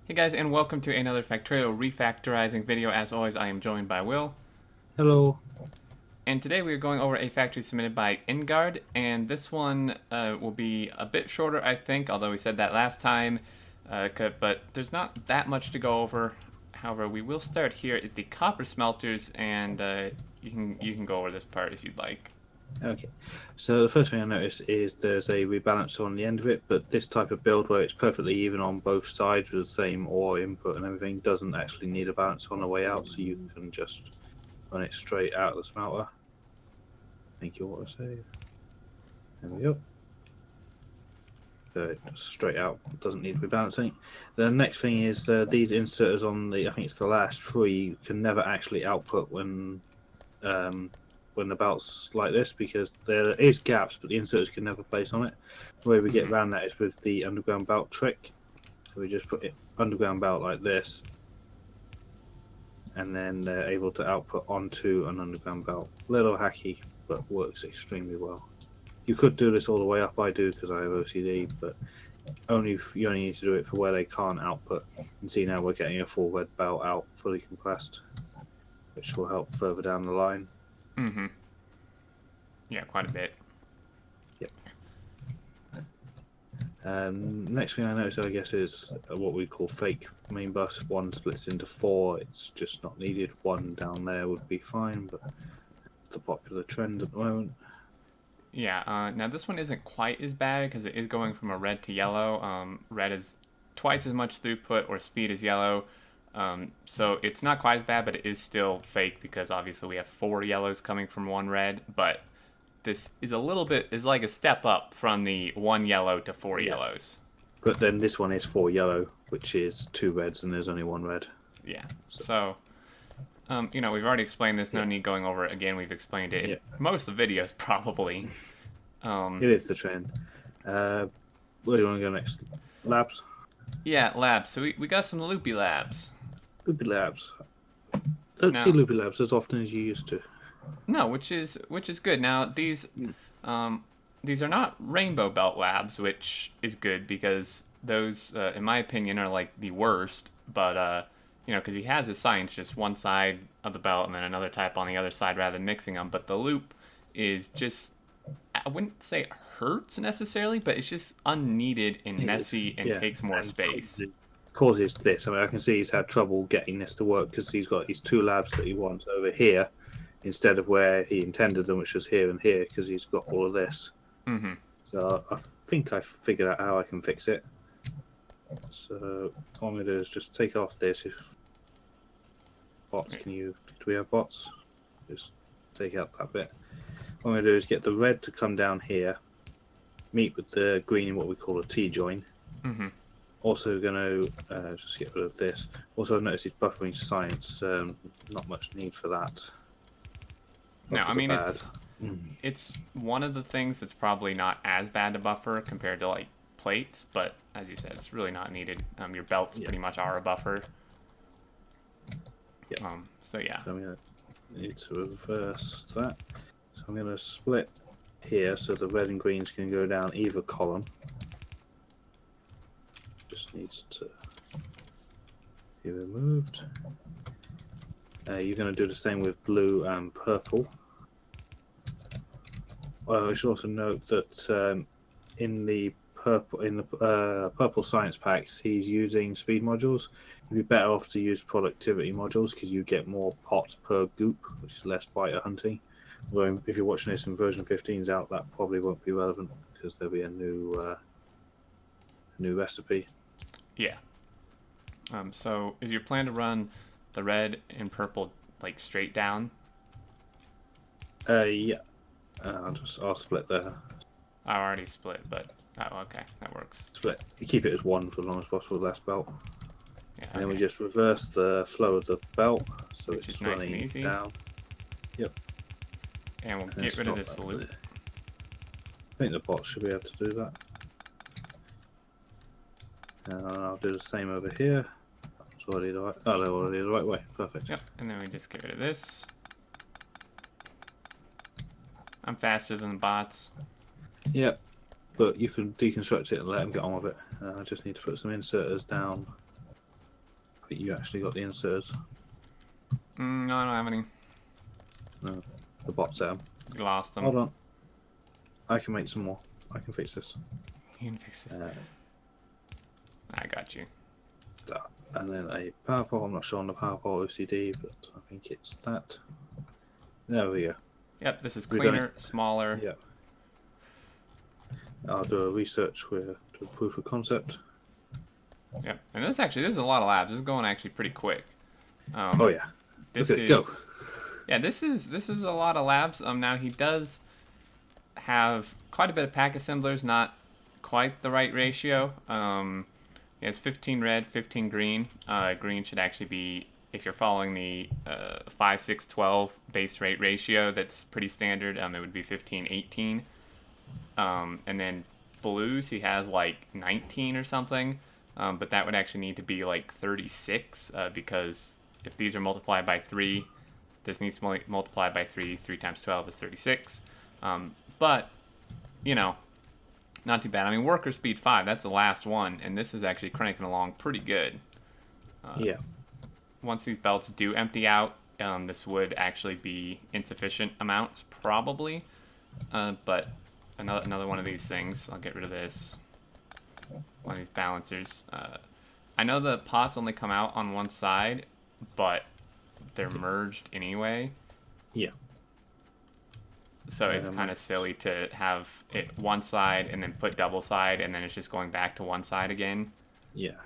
Hey guys, and welcome to another Factorio refactorizing video. As always, I am joined by Will. Hello. And today we are going over a factory submitted by Enguard, and this one will be a bit shorter, I think, although we said that last time, but there's not that much to go over. However, we will start here at the copper smelters, and you can go over this part if you'd like. Okay, so the first thing I noticed is there's a rebalancer on the end of it, but this type of build where it's perfectly even on both sides with the same ore input and everything doesn't actually need a balancer on the way out, so you can just run it straight out of the smelter. Thank you, autosave. There we go. Straight out, doesn't need rebalancing. The next thing is these inserters on the, I think it's the last three, can never actually output when the belt's like this, because there is gaps, but the inserters can never place on it. The way we get around that is with the underground belt trick. So we just put it underground belt like this, and then they're able to output onto an underground belt. Little hacky, but works extremely well. You could do this all the way up. I do because I have OCD, but you only need to do it for where they can't output. And see, now we're getting a full red belt out, fully compressed, which will help further down the line. Mm-hmm. Yeah, quite a bit. Yep. Next thing I noticed, I guess, is what we call fake main bus. One splits into four. It's just not needed. One down there would be fine, but it's the popular trend at the moment. Yeah, now this one isn't quite as bad because it is going from a red to yellow. Red is twice as much throughput or speed as yellow. So it's not quite as bad, but it is still fake because obviously we have 4 yellows coming from 1 red. But this is like a step up from the 1 yellow to 4 yellows. But then this one is 4 yellow, which is 2 reds, and there's only 1 red. Yeah. So we've already explained this. No need going over it again. We've explained it in most of the videos, probably. It is the trend. Where do you want to go next? Labs? Yeah, labs. So we got some loopy labs. Loopy labs. Don't see loopy labs as often as you used to. No, which is good. Now these are not rainbow belt labs, which is good because those, in my opinion, are like the worst. But because he has his signs just one side of the belt and then another type on the other side rather than mixing them. But the loop is just, I wouldn't say it hurts necessarily, but it's just unneeded and messy and takes more space. Causes this. I mean, I can see he's had trouble getting this to work because he's got these 2 labs that he wants over here instead of where he intended them, which was here and here, because he's got all of this. Mm-hmm. So I think I figured out how I can fix it. So all I'm going to do is just take off this. If bots, do we have bots? Just take out that bit. What I'm going to do is get the red to come down here, meet with the green in what we call a T-join. Mm-hmm. Also going to just get rid of this. Also, I've noticed it's buffering science. Not much need for that. No, I mean it's one of the things that's probably not as bad to buffer compared to like plates, but as you said, it's really not needed. Your belts pretty much are a buffer. Yeah. So yeah. So I'm going to need to reverse that. So I'm going to split here so the red and greens can go down either column. Just needs to be removed. You're going to do the same with blue and purple. I should also note that in the purple science packs, he's using speed modules. You'd be better off to use productivity modules because you get more pots per goop, which is less biter hunting. Although if you're watching this and version 15's out, that probably won't be relevant because there'll be a new recipe. Yeah. So is your plan to run the red and purple like straight down? Yeah. I'll split there. I already split, but okay, that works. Split. You keep it as one for as long as possible. Last belt. Yeah. And then we just reverse the flow of the belt, so which it's is nice running and easy. down. Yep. And we'll get rid of this loop. I think the bot should be able to do that. And I'll do the same over here. That's already the right. Oh, they're already the right way. Perfect. Yep. And then we just get rid of this. I'm faster than the bots. Yep. But you can deconstruct it and let them get on with it. I just need to put some inserters down think you actually got the inserters. No, I don't have any. No, the bots out. You lost them. Hold on. I can make some more. I can fix this. You can fix this. I got you. That. And then a power pole. I'm not sure on the power pole OCD, but I think it's that. There we go. Yep, this is We've done cleaner, smaller. Yeah. I'll do a research with a proof of concept. Yep, and this is a lot of labs. This is going actually pretty quick. Oh yeah. This Look at it go. Yeah, this is a lot of labs. Now he does have quite a bit of pack assemblers, not quite the right ratio. He has 15 red, 15 green. Green should actually be, if you're following the 5, 6, 12 base rate ratio, that's pretty standard. It would be 15, 18. And then blues, he has like 19 or something. But that would actually need to be like 36 because if these are multiplied by 3, this needs to multiply by 3. 3 times 12 is 36. But, you know, not too bad. I mean, worker speed 5, that's the last one, and this is actually cranking along pretty good. Yeah. Once these belts do empty out, this would actually be insufficient amounts, probably. But another one of these things, I'll get rid of this. One of these balancers. I know the pots only come out on one side, but they're merged anyway. Yeah. So it's kind of silly to have it one side and then put double side, and then it's just going back to one side again. Yeah.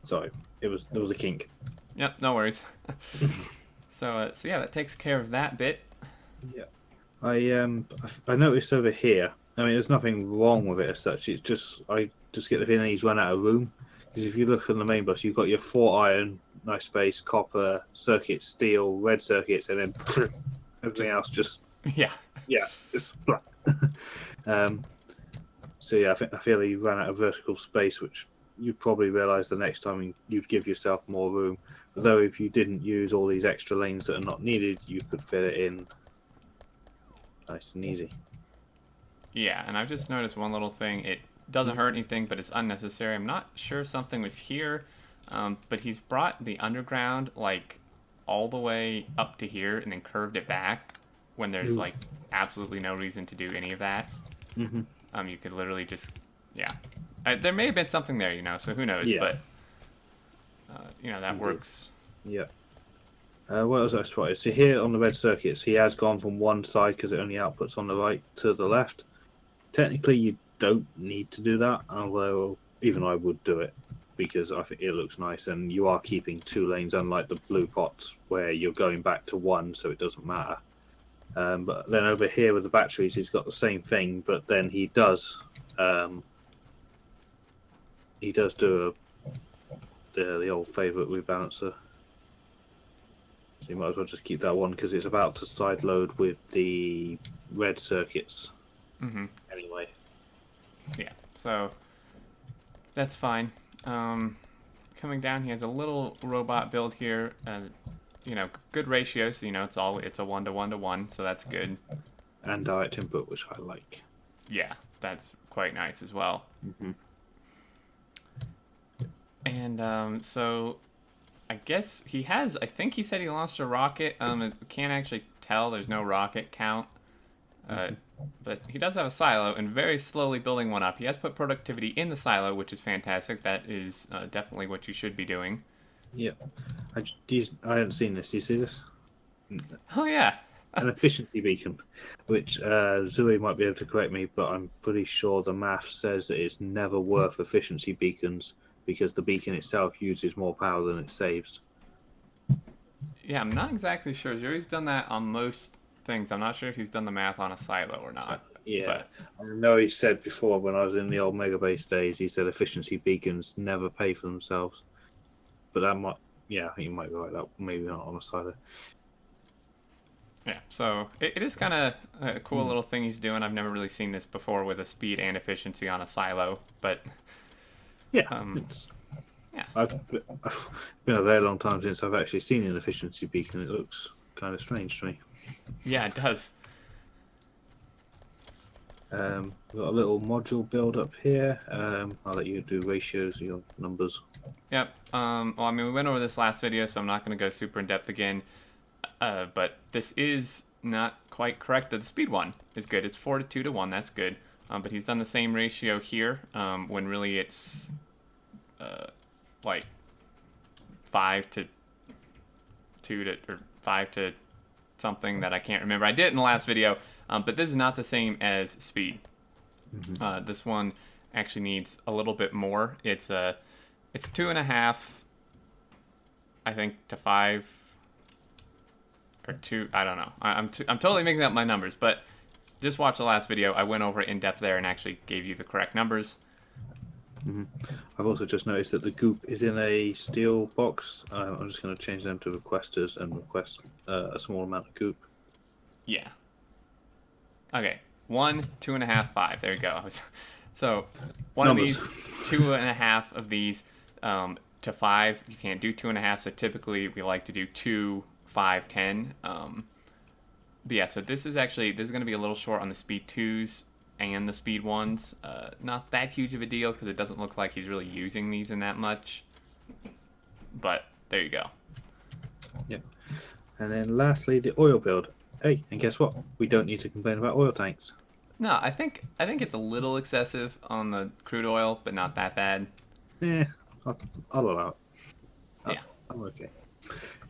Sorry, there was a kink. Yep, no worries. So yeah, that takes care of that bit. Yeah. I noticed over here. I mean, there's nothing wrong with it as such. It's just I just get the feeling he's run out of room. Because if you look on the main bus, you've got your 4 iron, nice space, copper, circuits, steel, red circuits, and then everything else just Yeah. just splat. So yeah, I feel you ran out of vertical space, which you'd probably realise the next time you'd give yourself more room. Although if you didn't use all these extra lanes that are not needed, you could fit it in nice and easy. Yeah, and I've just noticed one little thing. It doesn't hurt anything, but it's unnecessary. I'm not sure something was here, but he's brought the underground like all the way up to here and then curved it back when there's like absolutely no reason to do any of that. Mm-hmm. You could literally just, yeah. There may have been something there, so who knows? Yeah. But that works. Yeah. What else I spotted? So here on the red circuits, he has gone from one side because it only outputs on the right to the left. Technically, you don't need to do that, although even I would do it because I think it looks nice, and you are keeping 2 lanes, unlike the blue pots where you're going back to 1, so it doesn't matter. But then over here with the batteries, he's got the same thing, but then he does do the old favourite rebalancer. So you might as well just keep that one because it's about to side load with the red circuits. Mm-hmm. Anyway. Yeah, so that's fine. Coming down, he has a little robot build here. Good ratio, so it's a 1 to 1 to 1, so that's good. And direct input, which I like. Yeah, that's quite nice as well. Mm-hmm. And so I guess I think he said he launched a rocket. Can't actually tell. There's no rocket count. But he does have a silo and very slowly building one up. He has put productivity in the silo, which is fantastic. That is definitely what you should be doing. Yeah. I hadn't seen this. Do you see this? Oh, yeah. An efficiency beacon, which Zui might be able to correct me, but I'm pretty sure the math says that it's never worth efficiency beacons because the beacon itself uses more power than it saves. Yeah, I'm not exactly sure. Zuri's done that on most things. I'm not sure if he's done the math on a silo or not. Yeah, but I know he said before when I was in the old Mega Base days, he said efficiency beacons never pay for themselves. But that might, I think you might be right. That maybe not on a silo. Yeah, so it is kind of a cool little thing he's doing. I've never really seen this before with a speed and efficiency on a silo, but yeah, yeah. I've been a very long time since I've actually seen an efficiency beacon. It looks kind of strange to me. Yeah, it does. We've got a little module build up here. I'll let you do ratios of your numbers. Yep. Well, I mean, we went over this last video, so I'm not going to go super in depth again. But this is not quite correct. The speed one is good. It's 4 to 2 to 1. That's good. But he's done the same ratio here when really it's like 5 to 2 to, or 5 to something that I can't remember. I did it in the last video, but this is not the same as speed. This one actually needs a little bit more. It's 2.5, I think, to 5 or 2. I don't know. I'm totally mixing up my numbers, but just watch the last video. I went over it in depth there and actually gave you the correct numbers. I've also just noticed that the goop is in a steel box. I'm just going to change them to requesters and request a small amount of goop. Yeah. Okay. 1, 2.5, 5. There you go. So one Numbers. of these, 2.5 of these to 5. You can't do 2.5. So typically we like to do 2, 5, 10. But yeah. So this is going to be a little short on the speed 2s and the speed 1s. Not that huge of a deal because it doesn't look like he's really using these in that much. But there you go. Yep. And then lastly, the oil build. Hey, and guess what? We don't need to complain about oil tanks. No, I think it's a little excessive on the crude oil, but not that bad. Yeah, I'll allow it. Yeah. I'm okay.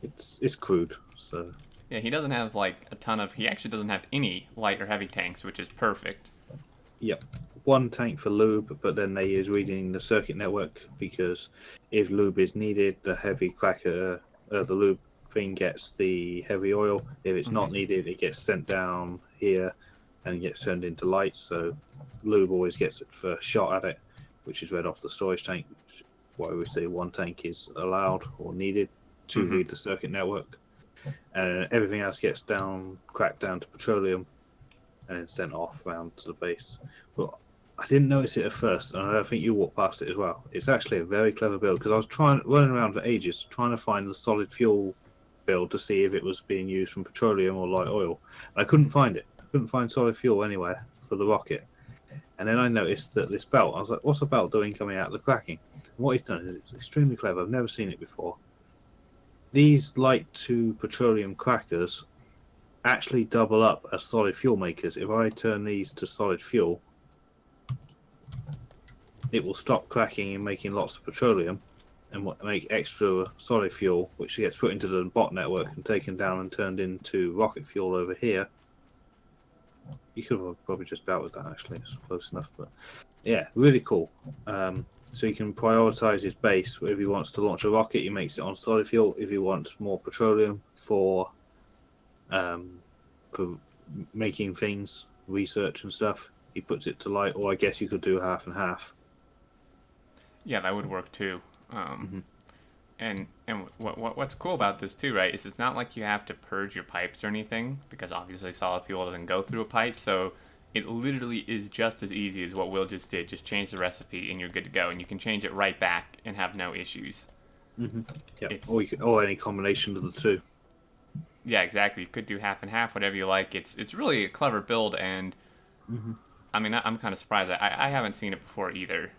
It's crude, so. Yeah, he doesn't have like a ton of. He actually doesn't have any light or heavy tanks, which is perfect. Yep. One tank for lube, but then they use reading the circuit network because if lube is needed, the heavy cracker, the lube thing gets the heavy oil. If it's not needed, it gets sent down here and gets turned into light. So lube always gets it first shot at it, which is read off the storage tank. Which is why we say one tank is allowed or needed to read the circuit network, and everything else gets cracked down to petroleum and then sent off round to the base. But I didn't notice it at first, and I think you walked past it as well. It's actually a very clever build because I was running around for ages trying to find the solid fuel build to see if it was being used from petroleum or light oil. And I couldn't find it. I couldn't find solid fuel anywhere for the rocket. And then I noticed that this belt, I was like, what's the belt doing coming out of the cracking? And what he's done is it's extremely clever. I've never seen it before. These light to petroleum crackers actually double up as solid fuel makers. If I turn these to solid fuel, it will stop cracking and making lots of petroleum and make extra solid fuel, which gets put into the bot network and taken down and turned into rocket fuel over here. You could have probably just about with that, actually. It's close enough, but yeah, really cool. So he can prioritize his base. If he wants to launch a rocket, he makes it on solid fuel. If he wants more petroleum for making things, research and stuff, he puts it to light. Or I guess you could do half and half. Yeah, that would work too. And what's cool about this too, right? Is it's not like you have to purge your pipes or anything because obviously solid fuel doesn't go through a pipe, so it literally is just as easy as what Will just did. Just change the recipe and you're good to go, and you can change it right back and have no issues. Yeah, or any combination of the two. Yeah, exactly. You could do half and half, whatever you like. It's really a clever build, and I mean, I'm kind of surprised. I haven't seen it before either,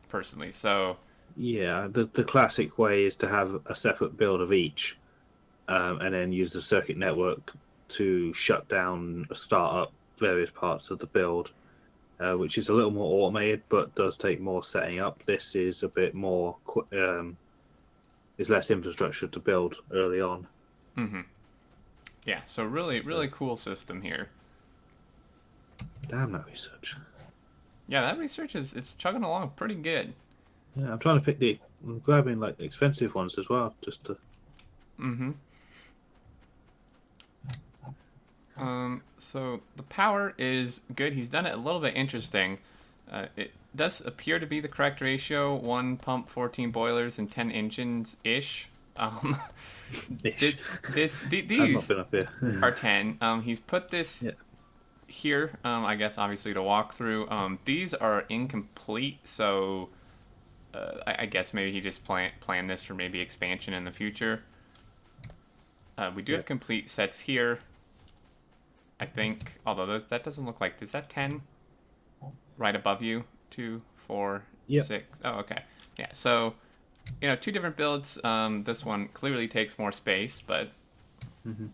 personally. So yeah, the classic way is to have a separate build of each, and then use the circuit network to shut down or start up various parts of the build, which is a little more automated, but does take more setting up. This is a bit more. There's less infrastructure to build early on. Yeah, so really cool system here. Damn that research. Yeah, that research it's chugging along pretty good. Yeah, I'm trying to I'm grabbing like the expensive ones as well, just to. So the power is good. He's done it a little bit interesting. It does appear to be the correct ratio: 1 pump, 14 boilers, and 10 engines ish. These I've not been up here. are 10. He's put this here, I guess, obviously to walk through. These are incomplete, so I guess maybe he just planned this for maybe expansion in the future. We do have complete sets here, I think, although that doesn't look like, is that 10? right above you. 2, 4, Yep. 6. Oh, okay. Yeah. So, two different builds. This one clearly takes more space, but Hmm.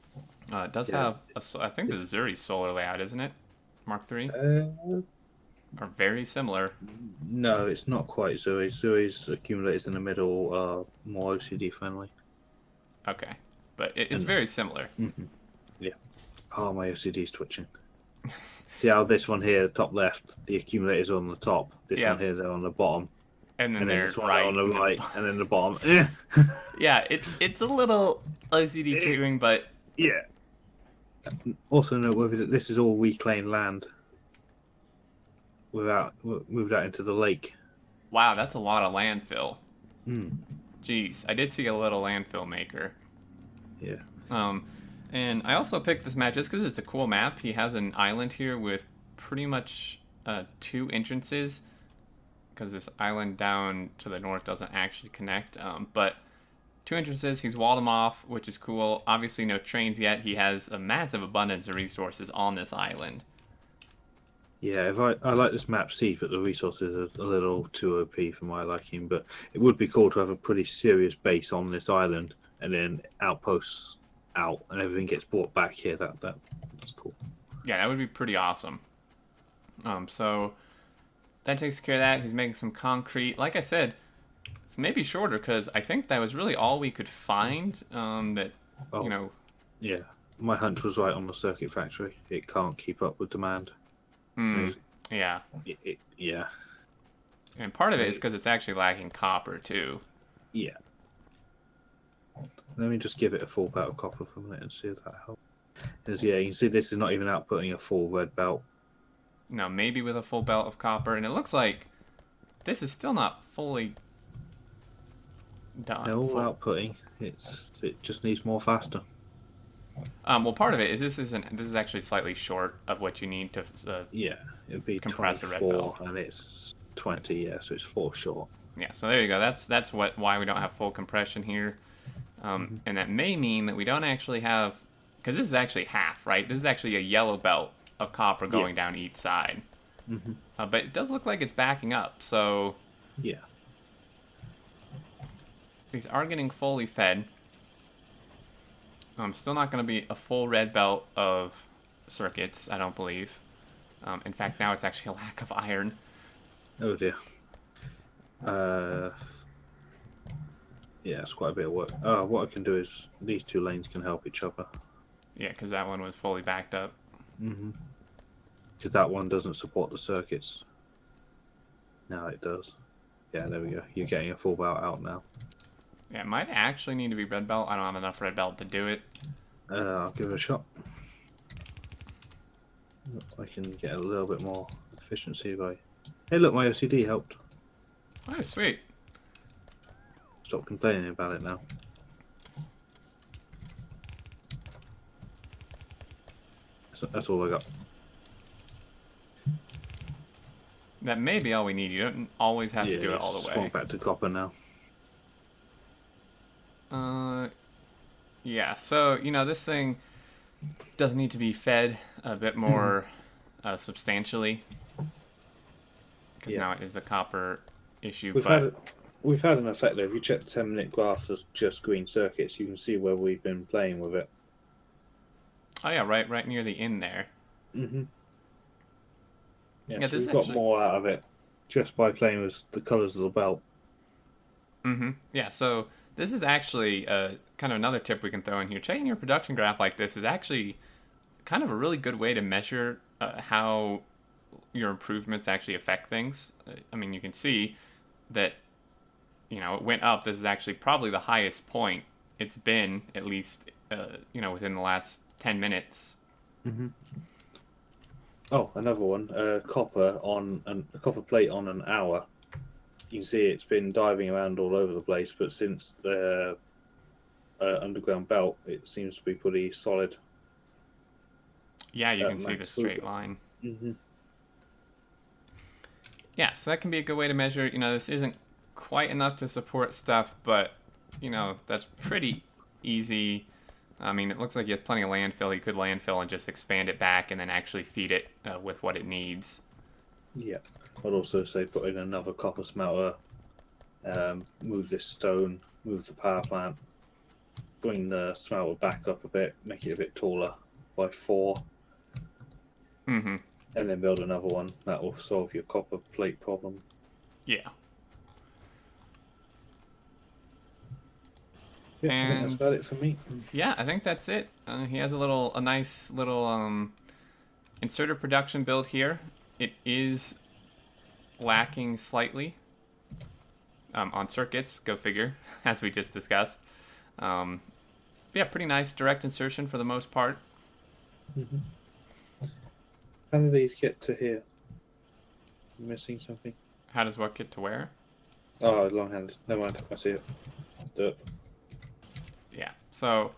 it does Yeah. have I think this is Zuri's solar layout, isn't it? Mark 3, Uh, or very similar. no, it's not quite Zoe. Zoe's accumulators in the middle are more OCD friendly. Okay, but it's And very similar. yeah. Oh, my OCD's twitching. See how this one here, top left, the accumulators are on the top. This Yeah. one here, they're on the bottom. And then And then they're this one right on the and then right, and then the bottom. Yeah. yeah, it's a little OCD triggering, but Yeah. Also noteworthy that this is all reclaimed land. Without moved out into the lake. wow, that's a lot of landfill. Mm. Jeez, I did see a little landfill maker. Yeah. And I also picked this map just because it's a cool map. He has an island here with pretty much 2 entrances, because this island down to the north doesn't actually connect. But 2 entrances, he's walled them off, which is cool. Obviously, no trains yet. He has a massive abundance of resources on this island. Yeah, if I like this map C, but the resources are a little too OP for my liking. But it would be cool to have a pretty serious base on this island, and then outposts out, and everything gets brought back here. That's cool. Yeah, that would be pretty awesome. So that takes care of that. He's making some concrete. Like I said, it's maybe shorter because I think that was really all we could find. Oh. Yeah, my hunch was right on the circuit factory. It can't keep up with demand. Yeah. Yeah. And part of it is because it's actually lacking copper too. Yeah. Let me just give it a full belt of copper for a minute and see if that helps. Because, yeah, you can see this is not even outputting a full red belt. No, maybe with a full belt of copper, and it looks like this is still not fully done. They're all outputting. It just needs more faster. Well, part of it is this is actually slightly short of what you need to Yeah, it'd be compress a red 24 belt. and it's 20. Yeah, so it's 4 short. Yeah, so there you go. That's why we don't have full compression here, and that may mean that we don't actually have, because this is actually half, right? This is actually a yellow belt of copper going down each side, but it does look like it's backing up. So Yeah. these are getting fully fed. Still not going to be a full red belt of circuits, I don't believe. In fact, now it's actually a lack of iron. Oh dear. Yeah, it's quite a bit of work. What I can do is these 2 lanes can help each other. Yeah, because that one was fully backed up. Because that one doesn't support the circuits. Now it does. Yeah, there we go. You're getting a full belt out now. Yeah, it might actually need to be red belt. I don't have enough red belt to do it. I'll give it a shot. I can get a little bit more efficiency by... Hey, look, my OCD helped. Oh, sweet. Stop complaining about it now. So that's all I got. That may be all we need. You don't always have to do it all the swung way. back to copper now. Yeah, so, this thing does need to be fed a bit more substantially. Because now it is a copper issue. We've had an effect though. If you check the 10-minute graph of just green circuits, you can see where we've been playing with it. Oh, yeah, right near the end there. Mm-hmm. Yeah, So this we've got actually... more out of it just by playing with the colours of the belt. Yeah, so this is actually kind of another tip we can throw in here. Checking your production graph like this is actually kind of a really good way to measure how your improvements actually affect things. I mean, you can see that, it went up. This is actually probably the highest point it's been, at least, within the last 10 minutes. Oh, another one. A copper plate on an hour. You can see it's been diving around all over the place, but since the underground belt, it seems to be pretty solid. Yeah, you can see the straight line. Yeah, so that can be a good way to measure. This isn't quite enough to support stuff, but, that's pretty easy. I mean, it looks like he has plenty of landfill. He could landfill and just expand it back and then actually feed it with what it needs. Yeah. I'd also say put in another copper smelter, move this stone, move the power plant, bring the smelter back up a bit, make it a bit taller by 4, Mm-hmm. and then build another one. That will solve your copper plate problem. Yeah. Yeah, I think that's And about it for me. yeah, I think that's it. He has a nice little inserter production build here. It is lacking slightly on circuits. Go figure, as we just discussed. Um, yeah, pretty nice direct insertion for the most part. Mm-hmm. How do these get to here? I'm missing something. How does what get to where? Oh, long-handed. Never mind. I see it. Do it. Yeah, so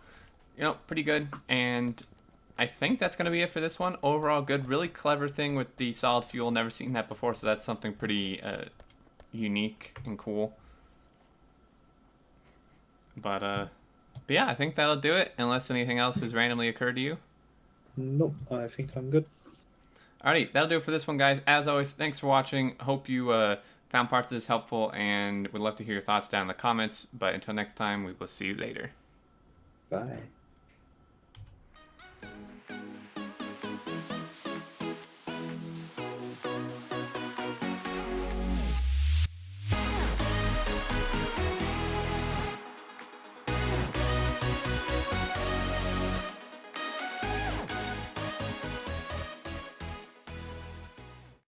pretty good. And I think that's going to be it for this one. Overall, good. Really clever thing with the solid fuel. Never seen that before, so that's something pretty unique and cool. But yeah, I think that'll do it. Unless anything else has randomly occurred to you. Nope, I think I'm good. Alrighty, that'll do it for this one, guys. As always, thanks for watching. Hope you found parts of this helpful, and would love to hear your thoughts down in the comments. But until next time, we will see you later. Bye.